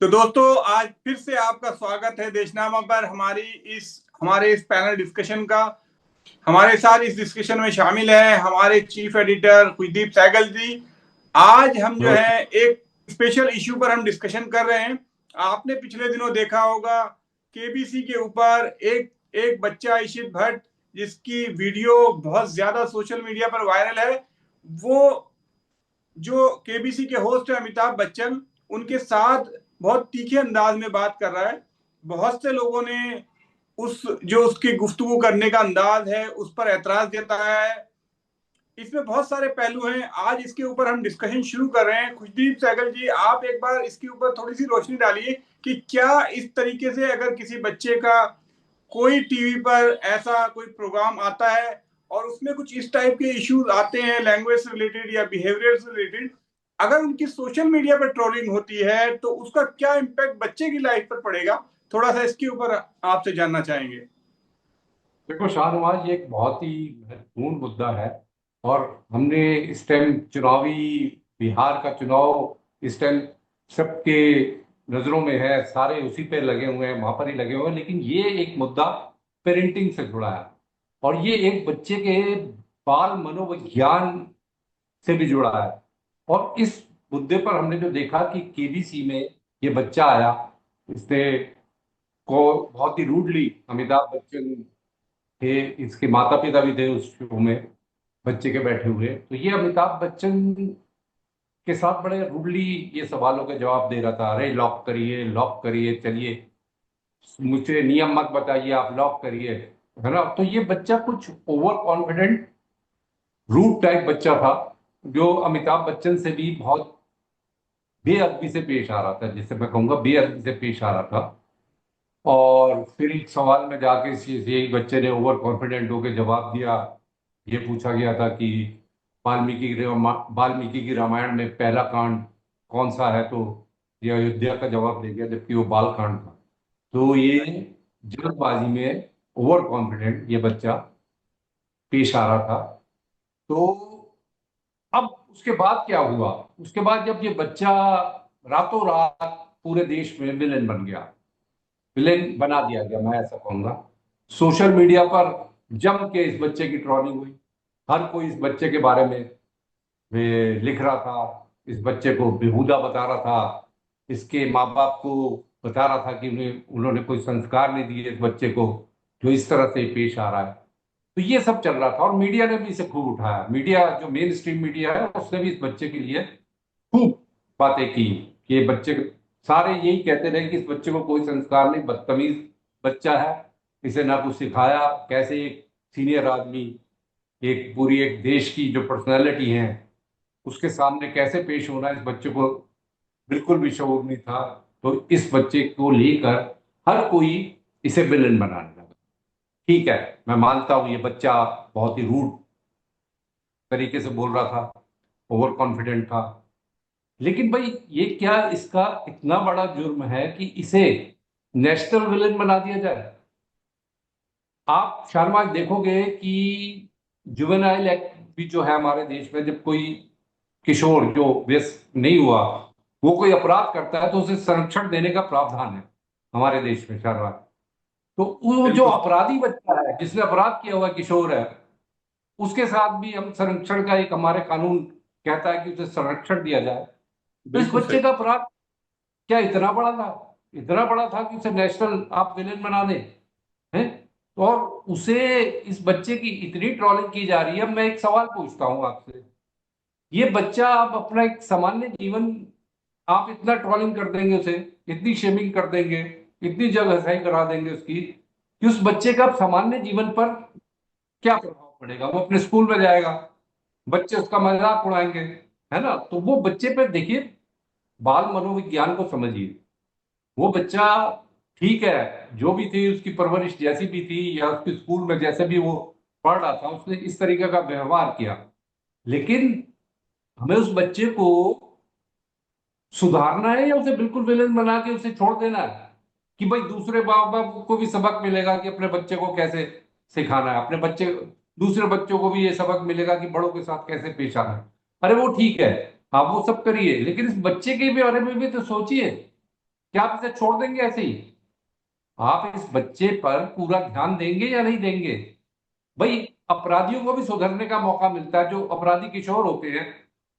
तो दोस्तों, आज फिर से आपका स्वागत है देशनामा पर हमारे इस पैनल डिस्कशन का। हमारे साथ इस डिस्कशन में शामिल है हमारे चीफ एडिटर कुलदीप सहगल जी। आज हम जो नमस्कार। है एक स्पेशल इश्यू पर हम डिस्कशन कर रहे हैं। आपने पिछले दिनों देखा होगा केबीसी के ऊपर एक एक बच्चा इशित भट्ट, जिसकी वीडियो बहुत ज्यादा सोशल मीडिया पर वायरल है। वो जो केबीसी के होस्ट है अमिताभ बच्चन, उनके साथ बहुत तीखे अंदाज में बात कर रहा है। बहुत से लोगों ने उस जो उसकी गुफ्तगू करने का अंदाज है उस पर ऐतराज जताया है। इसमें बहुत सारे पहलू हैं। आज इसके ऊपर हम डिस्कशन शुरू कर रहे हैं। खुशदीप सहगल जी, आप एक बार इसके ऊपर थोड़ी सी रोशनी डालिए कि क्या इस तरीके से अगर किसी बच्चे का कोई टीवी पर ऐसा कोई प्रोग्राम आता है और उसमें कुछ इस टाइप के इश्यूज आते हैं, लैंग्वेज से रिलेटेड या बिहेवियर से रिलेटेड, अगर उनकी सोशल मीडिया पर ट्रोलिंग होती है तो उसका क्या इम्पैक्ट बच्चे की लाइफ पर पड़ेगा? थोड़ा सा इसके ऊपर आपसे जानना चाहेंगे। देखो शाहनवाज, ये एक बहुत ही महत्वपूर्ण मुद्दा है। और हमने इस टाइम चुनावी बिहार का चुनाव इस टाइम सबके नजरों में है, सारे उसी पे लगे हुए हैं, वहां पर ही लगे हुए हैं। लेकिन ये एक मुद्दा पेरेंटिंग से जुड़ा है और ये एक बच्चे के बाल मनोविज्ञान से भी जुड़ा है। और इस मुद्दे पर हमने जो देखा कि केबीसी में ये बच्चा आया, इसने को बहुत ही रूडली अमिताभ बच्चन थे, इसके माता पिता भी थे उस शो में बच्चे के बैठे हुए, तो ये अमिताभ बच्चन के साथ बड़े रूडली ये सवालों के जवाब दे रहा था। अरे लॉक करिए, चलिए मुझे नियम मत बताइए, आप लॉक करिए, है ना। तो ये बच्चा कुछ ओवर कॉन्फिडेंट रूड टाइप बच्चा था, जो अमिताभ बच्चन से भी बहुत बेअदबी से पेश आ रहा था, जिससे मैं कहूंगा बेअदबी से पेश आ रहा था। और फिर एक सवाल में जाके यही बच्चे ने ओवर कॉन्फिडेंट होकर जवाब दिया। ये पूछा गया था कि वाल्मीकि की रामायण में पहला कांड कौन सा है, तो ये अयोध्या का जवाब दे गया, जबकि वो बाल कांड था। तो ये जल्दबाजी में ओवर कॉन्फिडेंट ये बच्चा पेश आ रहा था। तो अब उसके बाद क्या हुआ? उसके बाद जब ये बच्चा रातों रात पूरे देश में विलेन बन गया, विलेन बना दिया गया, मैं ऐसा कहूंगा। सोशल मीडिया पर जम के इस बच्चे की ट्रोलिंग हुई। हर कोई इस बच्चे के बारे में वे लिख रहा था, इस बच्चे को बेहुदा बता रहा था, इसके माँ बाप को बता रहा था कि उन्होंने कोई संस्कार नहीं दिए इस बच्चे को, जो इस तरह से पेश आ रहा है। तो ये सब चल रहा था और मीडिया ने भी इसे खूब उठाया। मीडिया, जो मेन स्ट्रीम मीडिया है, उसने भी इस बच्चे के लिए खूब बातें की कि ये बच्चे, सारे यही कहते रहे कि इस बच्चे को कोई संस्कार नहीं, बदतमीज बच्चा है, इसे ना कुछ सिखाया कैसे एक सीनियर आदमी, एक पूरी एक देश की जो पर्सनैलिटी है, उसके सामने कैसे पेश होना है। इस बच्चे को बिल्कुल भी शऊर नहीं था। तो इस बच्चे को लेकर हर कोई इसे विलन बनाने लगा। ठीक है, मैं मानता हूं ये बच्चा बहुत ही रूड तरीके से बोल रहा था, ओवर कॉन्फिडेंट था। लेकिन भाई, ये क्या इसका इतना बड़ा जुर्म है कि इसे नेशनल विलेन बना दिया जाए? आप शर्मा देखोगे कि जुवेनाइल एक्ट भी जो है हमारे देश में, जब कोई किशोर जो व्यस्त नहीं हुआ वो कोई अपराध करता है तो उसे संरक्षण देने का प्रावधान है हमारे देश में, शर्मा। तो वो जो बिल्कुल। अपराधी बच्चा है, जिसने अपराध किया हुआ किशोर है, उसके साथ भी हम संरक्षण का एक हमारे कानून कहता है कि उसे संरक्षण दिया जाए। तो इस बिल्कुल बच्चे सही। का अपराध क्या इतना बड़ा था? इतना बड़ा था कि उसे नेशनल आप विलेन बना दें, हैं? तो और उसे, इस बच्चे की इतनी ट्रोलिंग की जा रही है। मैं एक सवाल पूछता हूं आपसे, ये बच्चा आप अपना एक सामान्य जीवन, आप इतना ट्रोलिंग कर देंगे उसे, इतनी शेमिंग कर देंगे, इतनी जगह हंसाई करा देंगे उसकी, कि उस बच्चे का सामान्य जीवन पर क्या प्रभाव पड़ेगा? वो अपने स्कूल में जाएगा, बच्चे उसका मजाक उड़ाएंगे, है ना। तो वो बच्चे पे देखिए, बाल मनोविज्ञान को समझिए। वो बच्चा, ठीक है, जो भी थी उसकी परवरिश जैसी भी थी, या उसके स्कूल में जैसे भी वो पढ़ रहा था, उसने इस तरीके का व्यवहार किया। लेकिन हमें उस बच्चे को सुधारना है या उसे बिल्कुल विलेन बना के उसे छोड़ देना है कि भाई दूसरे माँ बाप को भी सबक मिलेगा कि अपने बच्चे को कैसे सिखाना है, अपने बच्चे, दूसरे बच्चों को भी ये सबक मिलेगा कि बड़ों के साथ कैसे पेश आना है। अरे वो ठीक है, आप वो सब करिए, लेकिन इस बच्चे के भी बारे में भी तो सोचिए क्या आप इसे छोड़ देंगे ऐसे ही? आप इस बच्चे पर पूरा ध्यान देंगे या नहीं देंगे? भाई, अपराधियों को भी सुधरने का मौका मिलता है। जो अपराधी किशोर होते हैं,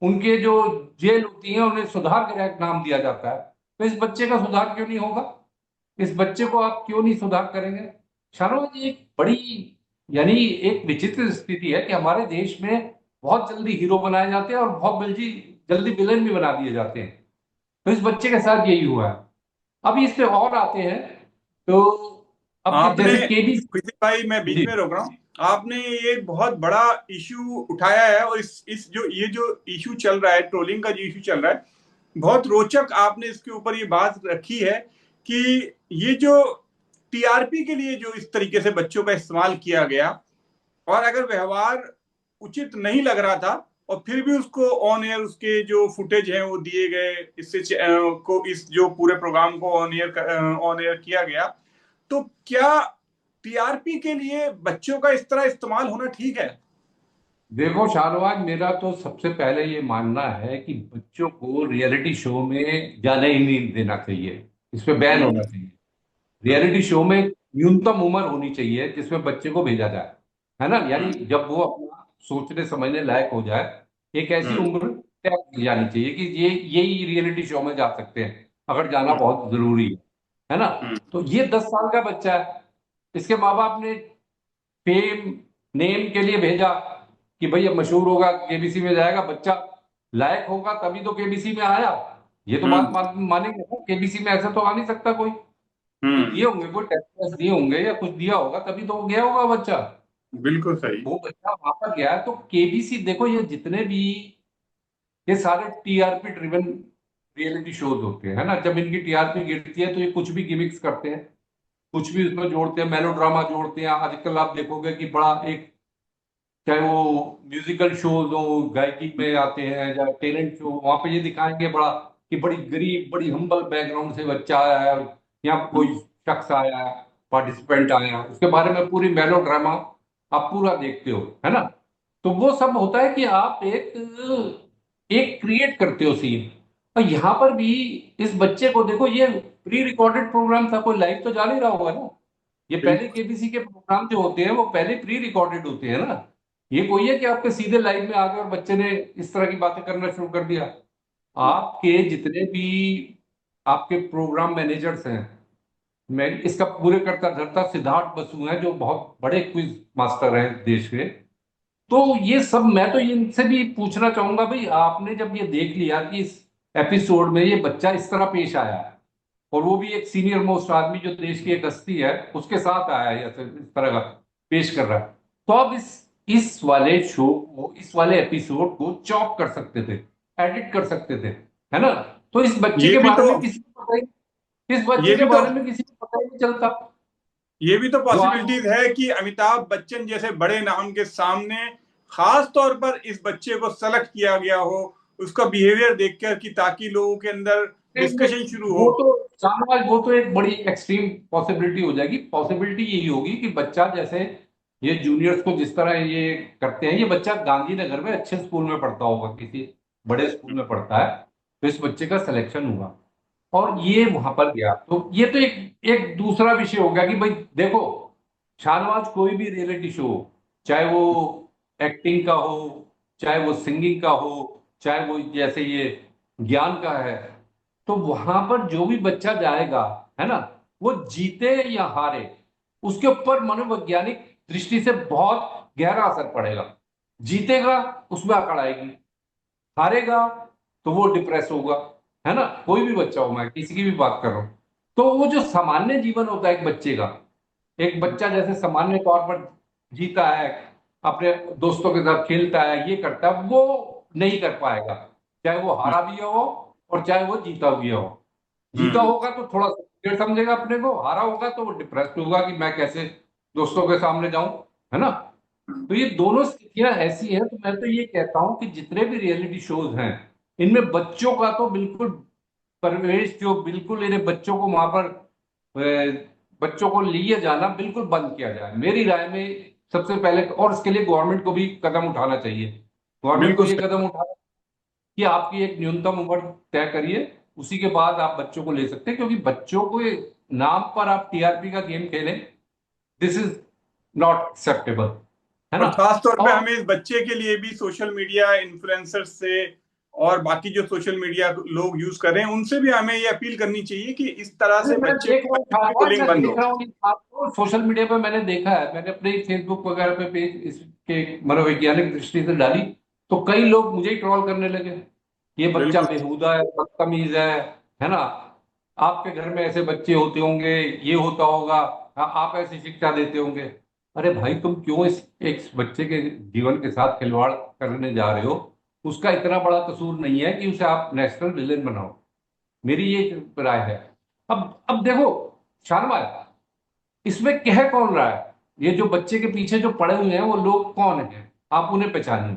उनके जो जेल होती है, उन्हें सुधार गृह नाम दिया जाता है। तो इस बच्चे का सुधार क्यों नहीं होगा? इस बच्चे को आप क्यों नहीं सुधार करेंगे? शर्मा जी, एक बड़ी, यानी एक विचित्र स्थिति है कि हमारे देश में बहुत जल्दी हीरो बनाए जाते हैं और बहुत जल्दी जल्दी विलेन भी बना दिए जाते हैं। तो इस बच्चे के साथ यही हुआ है। अभी इस पे और आते हैं। तो अब आपने, जैसे केबी। कृषि भाई मैं बीच जी। में रोक रहा हूँ, आपने ये बहुत बड़ा इशू उठाया है, और इस जो ये जो इशू चल रहा है, ट्रोलिंग का जो इशू चल रहा है, बहुत रोचक आपने इसके ऊपर ये बात रखी है कि ये जो टीआरपी के लिए जो इस तरीके से बच्चों का इस्तेमाल किया गया, और अगर व्यवहार उचित नहीं लग रहा था और फिर भी उसको ऑन एयर उसके जो फुटेज हैं वो दिए गए, इससे को इस जो पूरे प्रोग्राम को ऑन एयर किया गया, तो क्या टीआरपी के लिए बच्चों का इस तरह इस्तेमाल होना ठीक है? देखो शाहनवाज, मेरा तो सबसे पहले ये मानना है कि बच्चों को रियलिटी शो में जाने ही नहीं देना चाहिए। इस पे बैन होना हम्म। चाहिए। रियलिटी शो में न्यूनतम उम्र होनी चाहिए जिसमें बच्चे को भेजा जाए, है ना? यानी हम्म। जब वो अपना सोचने समझने लायक हो जाए, एक ऐसी हम्म। उम्र तय की जानी चाहिए कि ये यही रियलिटी शो में जा सकते हैं, अगर जाना हम्म। बहुत जरूरी है ना? हम्म। तो ये 10 साल का बच्चा है, इसके माँ बाप ने फेम, नेम के लिए भेजा कि भाई अब मशहूर होगा, केबीसी में जाएगा, बच्चा लायक होगा तभी तो केबीसी में आया। ये तो बात हम्म। मानेंगे ना, केबीसी में ऐसा तो आ नहीं सकता कोई। तो हम्म। दिए होंगे, कोई टेस्ट वेस्ट दिए होंगे या कुछ दिया होगा, तभी तो वो गया होगा बच्चा। बिल्कुल सही। वो बच्चा वहां पर गया है। तो केबीसी देखो, ये जितने भी ये सारे टीआरपी ड्रिवन रियलिटी शोज होते हैं, है ना? जब इनकी टीआरपी गिरती है तो ये कुछ भी गिमिक्स करते हैं, कुछ भी उसमें जोड़ते हैं, मेलोड्रामा जोड़ते हैं। आजकल आप देखोगे कि बड़ा एक, चाहे वो म्यूजिकल शोज हो, गायकी में आते हैं या टैलेंट शो, वहां पे ये दिखाएंगे बड़ा कि बड़ी गरीब, बड़ी हम्बल बैकग्राउंड से बच्चा आया है, यहाँ कोई शख्स आया है, पार्टिसिपेंट आया है, उसके बारे में पूरी मेलो ड्रामा आप पूरा देखते हो, है ना? तो वो सब होता है कि आप एक एक क्रिएट करते हो सीन। और यहाँ पर भी इस बच्चे को देखो, ये प्री रिकॉर्डेड प्रोग्राम था, कोई लाइव तो जा नहीं रहा होगा ना। ये पहले बिल्कुल। केबीसी के प्रोग्राम जो होते हैं वो पहले प्री रिकॉर्डेड होते हैं ना। ये कोई है कि आपके सीधे लाइव में आ गए और बच्चे ने इस तरह की बातें करना शुरू कर दिया। आपके जितने भी आपके प्रोग्राम मैनेजर्स हैं, मैं इसका पूरे करता धरता सिद्धार्थ बसु हैं, जो बहुत बड़े क्विज मास्टर हैं देश के। तो ये सब मैं तो इनसे भी पूछना चाहूंगा, भाई आपने जब ये देख लिया कि इस एपिसोड में ये बच्चा इस तरह पेश आया है, और वो भी एक सीनियर मोस्ट आदमी जो देश की एक हस्ती है उसके साथ आया है, ऐसे इस तरह का पेश कर रहा है, तो आप इस वाले शो को, इस वाले एपिसोड को चॉप कर सकते थे, एडिट कर सकते थे, है ना? तो इस बच्चे ये के भी बारे तो में किसी को पता ही, इस ये बच्चे के भी तो बारे में किसी को पता ही नहीं चलता। ये भी तो जो आप, पॉसिबिलिटीज है कि अमिताभ बच्चन जैसे बड़े नाम के सामने खास तौर पर इस बच्चे को सेलेक्ट किया गया हो, उसका बिहेवियर देखकर, कि ताकि लोगों के अंदर डिस्कशन शुरू हो। वो तो शाहनवाज, वो तो एक बड़ी एक्सट्रीम पॉसिबिलिटी हो जाएगी। पॉसिबिलिटी यही होगी कि बच्चा जैसे ये जूनियर्स को जिस तरह ये करते हैं, ये बच्चा गांधीनगर में अच्छे स्कूल में पढ़ता होगा, किसी बड़े स्कूल में पढ़ता है, तो इस बच्चे का सिलेक्शन हुआ और ये वहां पर गया। तो ये तो एक एक दूसरा विषय हो गया कि भाई देखो, शाहनवाज कोई भी रियलिटी शो, चाहे वो एक्टिंग का हो, चाहे वो सिंगिंग का हो, चाहे वो जैसे ये ज्ञान का है, तो वहां पर जो भी बच्चा जाएगा, है ना, वो जीते या हारे, उसके ऊपर मनोवैज्ञानिक दृष्टि से बहुत गहरा असर पड़ेगा। जीतेगा, उसमें अकड़ आएगी, हारेगा तो वो डिप्रेस होगा, है ना? कोई भी बच्चा हो, मैं किसी की भी बात कर रहा हूं। तो वो जो सामान्य जीवन होता है एक बच्चे का, एक बच्चा जैसे सामान्य तौर पर जीता है, अपने दोस्तों के साथ खेलता है, ये करता है, वो नहीं कर पाएगा, चाहे वो हारा भी हो और चाहे वो जीता भी हो। जीता हम्म। होगा तो थोड़ा सा समझेगा अपने को, हारा होगा तो वो डिप्रेस्ड होगा कि मैं कैसे दोस्तों के सामने जाऊं, है ना? तो ये दोनों स्थितियां ऐसी हैं। तो मैं तो ये कहता हूं कि जितने भी रियलिटी शोज हैं, इनमें बच्चों का तो बिल्कुल परिवेश, जो बिल्कुल इन्हें बच्चों को वहां पर बच्चों को लिए जाना बिल्कुल बंद किया जाए, मेरी राय में सबसे पहले। और इसके लिए गवर्नमेंट को भी कदम उठाना चाहिए। गवर्नमेंट को बिल्कुल ये सही। कदम उठाना कि आपकी एक न्यूनतम उम्र तय करिए, उसी के बाद आप बच्चों को ले सकते हैं, क्योंकि बच्चों को नाम पर आप टीआरपी का गेम खेलें, दिस इज नॉट एक्सेप्टेबल, है ना। और खास तौर पे और हमें इस बच्चे के लिए भी सोशल मीडिया इन्फ्लुएंसर्स से और बाकी जो सोशल मीडिया लोग यूज कर रहे हैं उनसे भी हमें ये अपील करनी चाहिए कि इस तरह अरे से मैं बच्चे देख रहा हूँ की शाहनवाज, बुलिंग मैं बंद देख हो। रहा हूँ इस बात को सोशल मीडिया पे, मैंने देखा है, मैंने अपने फेसबुक वगैरह पे पेज इसके मनोवैज्ञानिक दृष्टि से डाली, तो कई लोग मुझे ही ट्रोल करने लगे, ये बच्चा बिल्कुल बेहुदा है, बदतमीज है ना, आपके घर में ऐसे बच्चे होते होंगे, ये होता होगा, आप ऐसी शिक्षा देते होंगे। अरे भाई, तुम क्यों इस एक बच्चे के जीवन के साथ खिलवाड़ करने जा रहे हो? उसका इतना बड़ा कसूर नहीं है कि उसे आप नेशनल विलेन बनाओ, मेरी ये राय है। अब देखो शानवाज, इसमें कह कौन रहा है? ये जो बच्चे के पीछे जो पड़े हुए हैं वो लोग कौन है, आप उन्हें पहचानिए।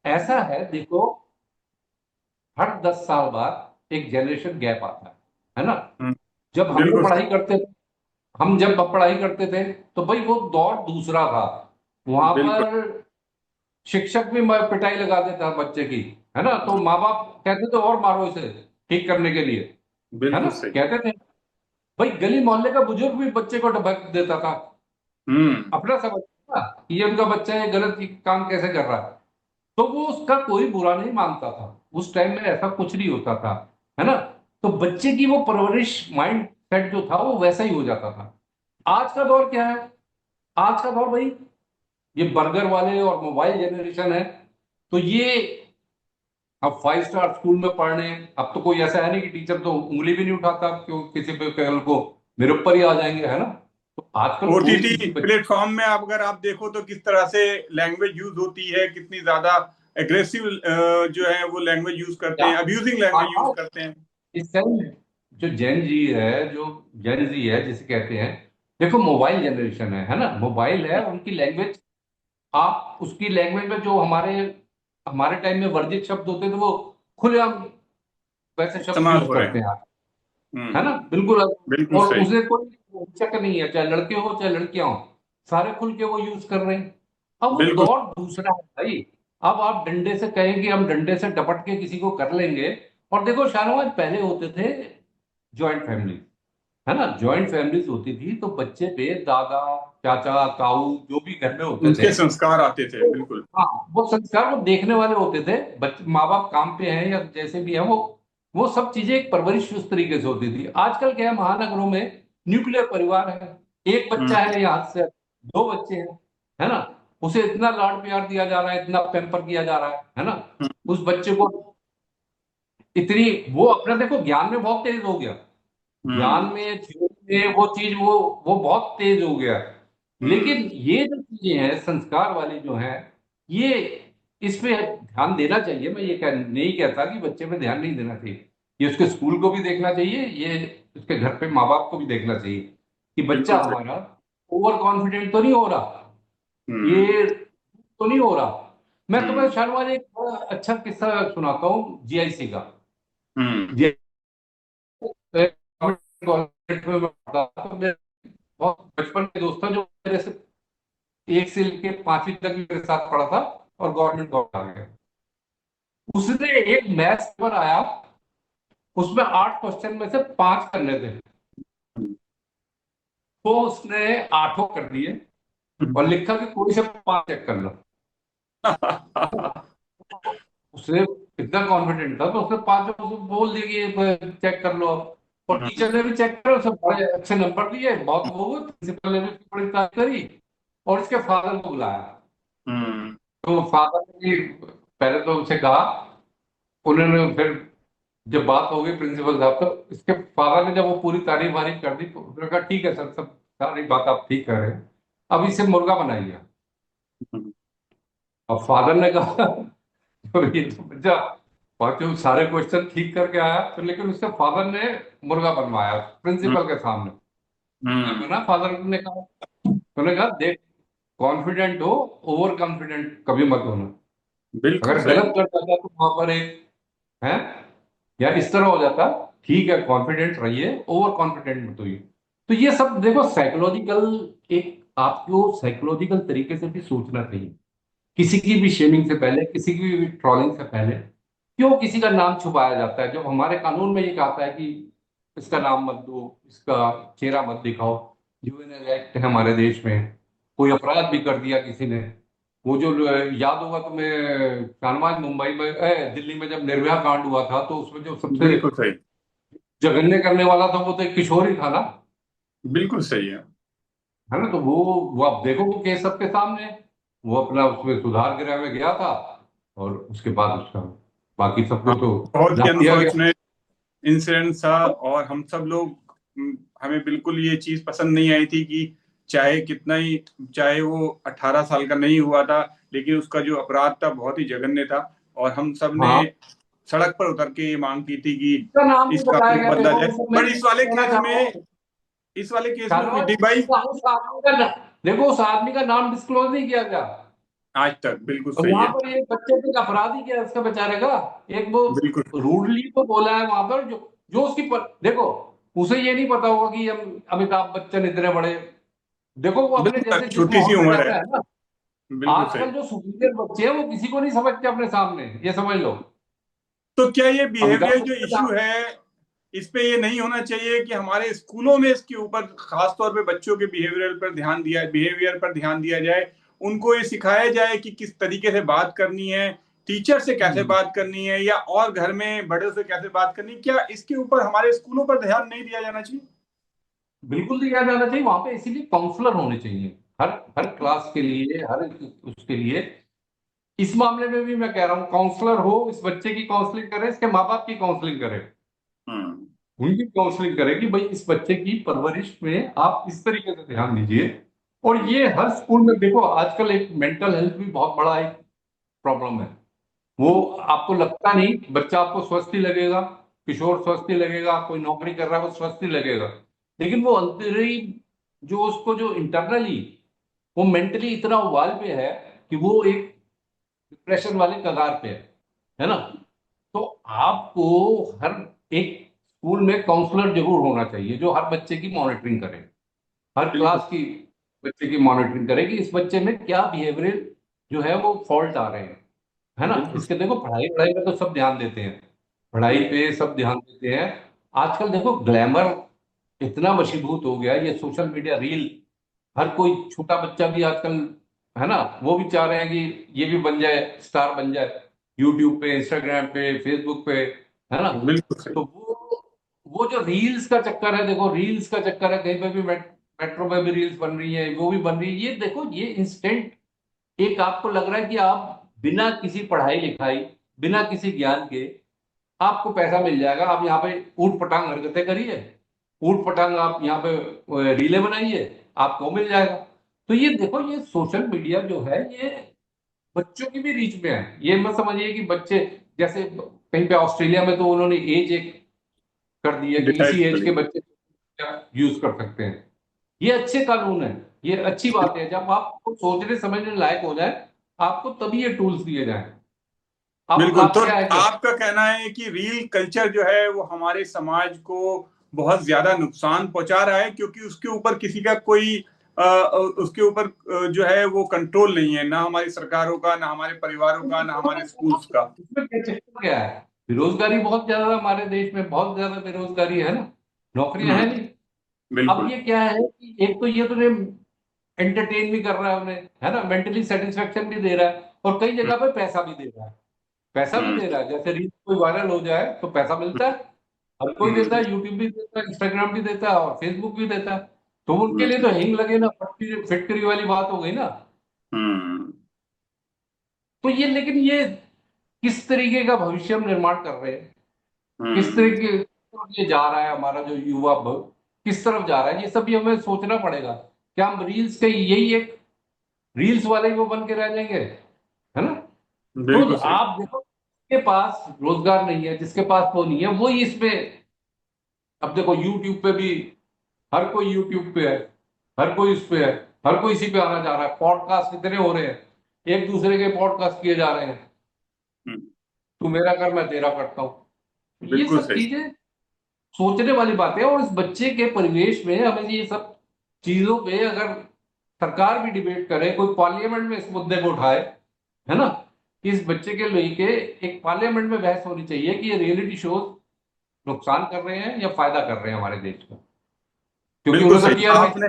ऐसा है, देखो, हर 10 साल बाद एक जनरेशन गैप आता है ना। हम्म, जब हम लोग बिल्कुल पढ़ाई करते थे, हम जब पढ़ाई करते थे, तो भाई वो दौर दूसरा था। वहां बिल्कुल पर शिक्षक भी पिटाई लगा देता बच्चे की, है ना, तो माँ बाप कहते थे और मारो इसे ठीक करने के लिए, है ना, बिल्कुल सही। कहते थे। भाई गली मोहल्ले का बुजुर्ग भी बच्चे को ढबक देता था, हम्म, अपना समझता था कि ये उनका बच्चा है, गलत काम कैसे कर रहा है, तो वो उसका कोई बुरा नहीं मानता था। उस टाइम में ऐसा कुछ नहीं होता था, है ना। तो बच्चे की वो परवरिश, माइंड सेट जो था वो वैसा ही हो जाता था। आज का दौर क्या है? आज का दौर भाई, ये बर्गर वाले और मोबाइल जनरेशन है। तो ये अब 5 स्टार स्कूल में पढ़ रहे हैं, अब तो कोई ऐसा है नहीं कि टीचर तो उंगली भी नहीं उठाता, क्यों किसी पे कल को मेरे ऊपर ही आ जाएंगे, है ना। तो आजकल कोई ओटीटी किसी बच्चे, प्लेटफॉर्म में आप अगर आप देखो तो किस तरह से लैंग्वेज यूज होती है, कितनी ज्यादा एग्रेसिव जो है वो लैंग्वेज यूज करते हैं, अब्यूजिंग लैंग्वेज यूज हाँ, करते हैं। इस टाइम जो जेन जी है, जो जेन जी है जिसे कहते हैं, देखो मोबाइल जनरेशन है ना, मोबाइल है, उनकी लैंग्वेज, आप उसकी लैंग्वेज में जो हमारे हमारे टाइम में वर्जित शब्द होते थे वो खुलेआम वैसे शब्द इस्तेमाल यूज हो रहे हैं। करते हैं, है ना, हम्म, बिल्कुल। बिल्कुल और सही। उसे कोई चक नहीं है, चाहे लड़के हो चाहे लड़कियां हो, सारे खुल के वो यूज कर रहे हैं। अब वो बिल्कुल दौर दूसरा है भाई। अब आप डंडे से कहें कि हम डंडे से डपट के किसी को कर लेंगे। और देखो शाहनवाज, पहले होते थे जॉइंट फैमिली, है ना, जॉइंट फैमिलीज होती थी, तो बच्चे पे दादा, चाचा, ताऊ जो भी घर में होते थे, उनके संस्कार आते थे, तो बिल्कुल। हाँ, वो संस्कार वो देखने वाले होते थे। बच्चे, माँ बाप काम पे हैं या जैसे भी है, वो सब चीजें, एक परवरिश उस तरीके से होती थी। आजकल क्या है, महानगरों में न्यूक्लियर परिवार है, एक बच्चा हम्म, है या हद से दो बच्चे हैं, है ना, उसे इतना लाड प्यार दिया जा रहा है, इतना पैम्पर किया जा रहा है ना, हम्म, उस बच्चे को इतनी, वो अपना देखो ज्ञान में बहुत तेज हो गया, ज्ञान हम्म, में, थ्योरी में, वो चीज वो बहुत तेज हो गया। लेकिन हम्म, ये जो चीजें हैं संस्कार वाली जो हैं, ये, इस पे ध्यान देना चाहिए। मैं ये नहीं कहता कि बच्चे पे ध्यान नहीं देना चाहिए, ये उसके स्कूल को भी देखना चाहिए, ये उसके घर पे माँ बाप को भी देखना चाहिए कि बच्चा बिल्कुल सही। हमारा ओवर कॉन्फिडेंट तो नहीं हो रहा, हम्म, ये तो नहीं हो रहा। मैं तुम्हें हम्म, शाहनवाज एक बड़ा अच्छा किस्सा सुनाता हूँ जीआईसी का। हम्म, कॉलेज में मैं पढ़ा था, तो मेरे बहुत बचपन के दोस्त था जो मेरे से 1 से लेके 5वीं तक मेरे साथ पढ़ा था, और गवर्नमेंट कॉलेज आ गया। उसने एक मैथ्स पेपर आया, उसमें 8 क्वेश्चन में से 5 करने थे, तो उसने 8 कर दिए और हम्म। लिखा कि कोई से 5 चेक कर लो। उसे इतना कॉन्फिडेंट था, तो उसने 5 बोल दिए कि ये चेक कर लो। और टीचर ने भी चेक किया, उसे बड़े अच्छे नंबर दिए, बहुत वो हुए, प्रिंसिपल ने भी उसकी बड़ी तारीफ करी, और इसके फादर को बुलाया। हम्म, तो फादर ने पहले तो उसे कहा, उन्होंने फिर जब बात हो गई प्रिंसिपल साहब, तो इसके फादर ने जब वो पूरी तारीफ वारीफ कर दी, तो उन्होंने कहा ठीक है सर, सब सारी बात आप ठीक कर रहे हैं, अब इसे मुर्गा बनाइए। हम्म, अब फादर ने कहा तो ये तो बच्चा बाकी सारे क्वेश्चन ठीक करके आया, तो लेकिन उसके फादर ने मुर्गा बनवाया प्रिंसिपल के सामने। हम्म, तो ना फादर ने कहा, उन्होंने कहा देख, कॉन्फिडेंट हो, ओवर कॉन्फिडेंट कभी मत होना। बिल्कुल अगर सही। गलत कर जाता तो वहां पर एक है, या इस तरह हो जाता, ठीक है कॉन्फिडेंट रहिए, ओवर कॉन्फिडेंट मत होइए। तो ये सब देखो साइकोलॉजिकल, एक आपको साइकोलॉजिकल तरीके से भी सोचना चाहिए, किसी की भी शेमिंग से पहले, किसी की भी ट्रोलिंग से पहले, क्यों किसी का नाम छुपाया जाता है, जब हमारे कानून में ये कहता है कि इसका नाम मत दो, इसका चेहरा मत दिखाओ। जुवेनाइल एक्ट है हमारे देश में, कोई अपराध भी कर दिया किसी ने, वो जो याद होगा तुम्हें, शाहनवाज मुंबई में दिल्ली में जब निर्भया कांड हुआ था, तो उसमें जो सबसे बिल्कुल सही। जघन्य करने वाला था वो तो एक किशोर ही था ना। बिल्कुल सही है। है ना, तो वो आप देखो वो केस सबके सामने है। वो अपना उसमें सुधार गृह में गया था, और उसके बाद उसका बाकी सबको हाँ, तो बहुत ही डाल दिया गया। अनफॉर्चुनेट इंसिडेंट था। और हम सब लोग, हमें बिल्कुल ये चीज पसंद नहीं आई थी कि चाहे कितना ही, चाहे वो 18 साल का नहीं हुआ था, लेकिन उसका जो अपराध था बहुत ही जघन्य था। और हम सब ने हाँ, सड़क पर उतर के ये मांग की थी कि उसका नाम भी इस बताया कानून को गया, बदला देखो जाए। उसको मैं बट कहना चाहता हूँ, इस वाले केस में कोई शाहनवाज डिवाइस उस आदमी का देखो उस आदमी का नाम डिस्क्लोज नहीं किया गया। आज तक बिल्कुल और सही वहां है। पर ये बच्चे पे अपराध ही किया उसका बेचारे का। एक वो बिल्कुल रूडली तो बोला है वहां पर, जो जो उसकी देखो, उसे ये नहीं पता होगा कि हम अमिताभ बच्चन इतने बड़े, देखो वो अपने बिल्कुल, जैसे अभी जिस छोटी सी माहौल में उम्र रहता है। है ना। बिल्कुल सही। आजकल जो सुपीरियर बच्चे हैं वो किसी को नहीं समझते अपने सामने, ये समझ लो। तो क्या ये अमिताभ बिहेवियर जो बच्चन, इश्यू है, इस पे ये नहीं होना चाहिए कि हमारे स्कूलों में इसके ऊपर खास तौर पे बच्चों के बिहेवियर पर ध्यान दिया जाए। उनको ये सिखाया जाए कि किस तरीके से बात करनी है, टीचर से कैसे बात करनी है, या और घर में बड़े से कैसे बात करनी है। क्या इसके ऊपर हमारे स्कूलों पर ध्यान नहीं दिया जाना चाहिए? बिल्कुल दिया जाना चाहिए वहां पे, इसीलिए काउंसलर होने चाहिए हर हर क्लास के लिए, हर उसके लिए। इस मामले में भी मैं कह रहा हूँ काउंसलर हो, इस बच्चे की काउंसलिंग करे, इसके माँ बाप की काउंसलिंग करे, हम्म। उनकी काउंसलिंग करे कि भाई इस बच्चे की परवरिश में आप इस तरीके से ध्यान दीजिए। और ये हर स्कूल में देखो, आजकल एक मेंटल हेल्थ भी बहुत बड़ा एक प्रॉब्लम है। वो आपको लगता नहीं, बच्चा आपको स्वस्थ ही लगेगा, किशोर स्वस्थ ही लगेगा, कोई नौकरी कर रहा है वो स्वस्थ ही लगेगा, लेकिन वो अंतरी जो उसको जो इंटरनली वो मेंटली इतना उबाल पे है कि वो एक डिप्रेशन वाले कगार पे है ना। तो आपको हर एक स्कूल में काउंसलर जरूर होना चाहिए जो हर बच्चे की मॉनिटरिंग करे, हर बिल्कुल क्लास की बच्चे की मॉनिटरिंग करे कि इस बच्चे में क्या बिहेवियरल जो है वो फॉल्ट आ रहे हैं। है ना, बिल्कुल। इसके देखो पढ़ाई पढ़ाई में तो सब ध्यान देते हैं, पढ़ाई पे सब ध्यान देते हैं। आजकल देखो ग्लैमर इतना वशीभूत हो गया, ये सोशल मीडिया रील, हर कोई छोटा बच्चा भी आजकल, है ना, वो भी चाह रहे हैं कि ये भी बन जाए, स्टार बन जाए, यूट्यूब पे, इंस्टाग्राम पे, फेसबुक पे, है ना। बिल्कुल सही। तो वो जो रील्स का चक्कर है, देखो रील्स का चक्कर है, कहीं पे भी मेट्रो में भी रील्स बन रही है, वो भी बन रही है, ये देखो ये इंस्टेंट, एक आपको लग रहा है कि आप बिना किसी पढ़ाई लिखाई, बिना किसी ज्ञान के आपको पैसा मिल जाएगा, आप यहाँ पे ऊट पटांग हरकतें करिए, ऊट पटांग आप यहाँ पे रीलें बनाइए, आपको मिल जाएगा। तो ये देखो ये सोशल मीडिया जो है ये बच्चों की भी रीच में है। ये मत समझिए कि बच्चे, जैसे कहीं पे ऑस्ट्रेलिया में तो उन्होंने एज एक कर दी है कि डिसाइड इसी एज के करिए। बच्चे यूज कर सकते हैं। ये अच्छे कानून है, ये अच्छी बात है, जब आपको सोचने समझने लायक हो जाए आपको तभी ये टूल्स दिए जाएं। अब बिल्कुल। तो क्या है कि आपका कहना है कि रील कल्चर जो है वो हमारे समाज को बहुत ज्यादा नुकसान पहुंचा रहा है, क्योंकि उसके ऊपर किसी का कोई उसके ऊपर जो है वो कंट्रोल नहीं है, ना हमारी सरकारों का, ना हमारे परिवारों का, ना हमारे स्कूल्स का। इसमें क्या चक्कर क्या है, बेरोजगारी बहुत ज्यादा है हमारे देश में, बहुत ज्यादा बेरोजगारी है ना, नौकरियां हम्म। हैं नहीं। अब बिल्कुल। ये क्या है कि एक तो ये तो एंटरटेन भी कर रहा है उन्हें, है ना, मेंटली सेटिस्फेक्शन भी दे रहा है, और कई हम्म। जगह पे पैसा भी दे रहा है, पैसा भी हम्म। दे रहा है, जैसे रील कोई वायरल हो जाए तो पैसा मिलता है, हर कोई देता हम्म। है, यूट्यूब भी देता है, इंस्टाग्राम भी देता है, और फेसबुक भी देता है। तो उनके लिए हम्म। तो हिंग लगे ना फिटकरी वाली बात हो गई ना। हम्म। तो ये, लेकिन ये किस तरीके का भविष्य हम निर्माण कर रहे हैं, किस हम्म। तरीके की तरफ ये जा रहा है हमारा जो युवा किस तरफ जा रहा है, ये सब भी हमें सोचना पड़ेगा। क्या हम रील्स के यही एक रील्स वाले ही वो बन के रह जाएंगे, है ना। तो बिल्कुल सही। आप देखो जिसके पास रोजगार नहीं है, जिसके पास वो नहीं है, वो ही इसमें, अब देखो यूट्यूब पे भी हर कोई यूट्यूब पे है, हर कोई इस पे है, हर कोई इसी पे आना चाह रहा है, पॉडकास्ट कितने हो रहे हैं, एक दूसरे के पॉडकास्ट किए जा रहे हैं, हम्म। तू मेरा कर मैं तेरा करता हूँ। ये बिल्कुल सब सही। चीजें सोचने वाली बात है, और इस बच्चे के परिवेश में हमें ये सब चीजों पे अगर सरकार भी डिबेट करे, कोई पार्लियामेंट में इस मुद्दे को उठाए, है ना, कि इस बच्चे के लेके एक पार्लियामेंट में बहस होनी चाहिए कि ये रियलिटी शोज नुकसान कर रहे हैं या फायदा कर रहे हैं हमारे देश को, क्योंकि बिल्कुल उन्हें तो सही कहा टीआरपी, आपने।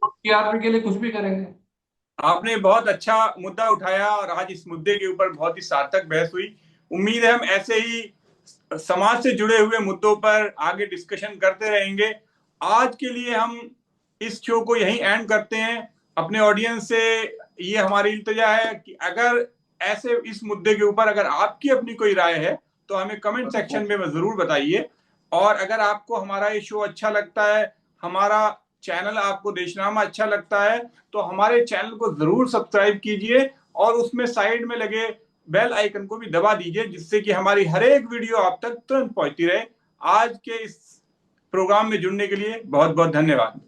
टीआरपी के लिए कुछ भी करेंगे। आपने बहुत अच्छा मुद्दा उठाया और आज इस मुद्दे के ऊपर बहुत ही सार्थक बहस हुई। उम्मीद है हम ऐसे ही समाज से जुड़े हुए मुद्दों पर आगे डिस्कशन करते रहेंगे। आज के लिए हम इस शो को यहीं एंड करते हैं। अपने ऑडियंस से ये हमारी इल्तिजा है कि अगर ऐसे इस मुद्दे के ऊपर अगर आपकी अपनी कोई राय है तो हमें कमेंट सेक्शन में जरूर बताइए। और अगर आपको हमारा ये शो अच्छा लगता है, हमारा चैनल आपको देशनामा अच्छा लगता है, तो हमारे चैनल को जरूर सब्सक्राइब कीजिए और उसमें साइड में लगे बेल आइकन को भी दबा दीजिए, जिससे कि हमारी हर एक वीडियो आप तक तुरंत पहुंचती रहे। आज के इस प्रोग्राम में जुड़ने के लिए बहुत बहुत धन्यवाद।